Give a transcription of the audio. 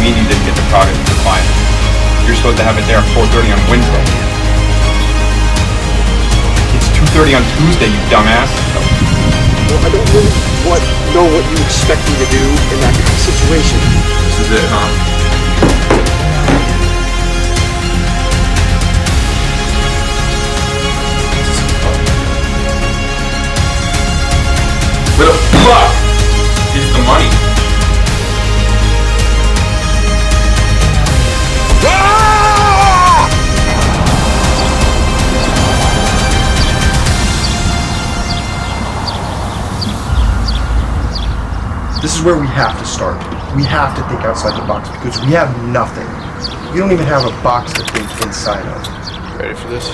mean you didn't get the product to the client? You're supposed to have it there at 4:30 on Wednesday. It's 2:30 on Tuesday, you dumbass. Well, I don't really know what you expect me to do in that kind of situation. This is it, huh? Where the fuck is the money? This is where we have to start. We have to think outside the box because we have nothing. We don't even have a box to think inside of. Ready for this?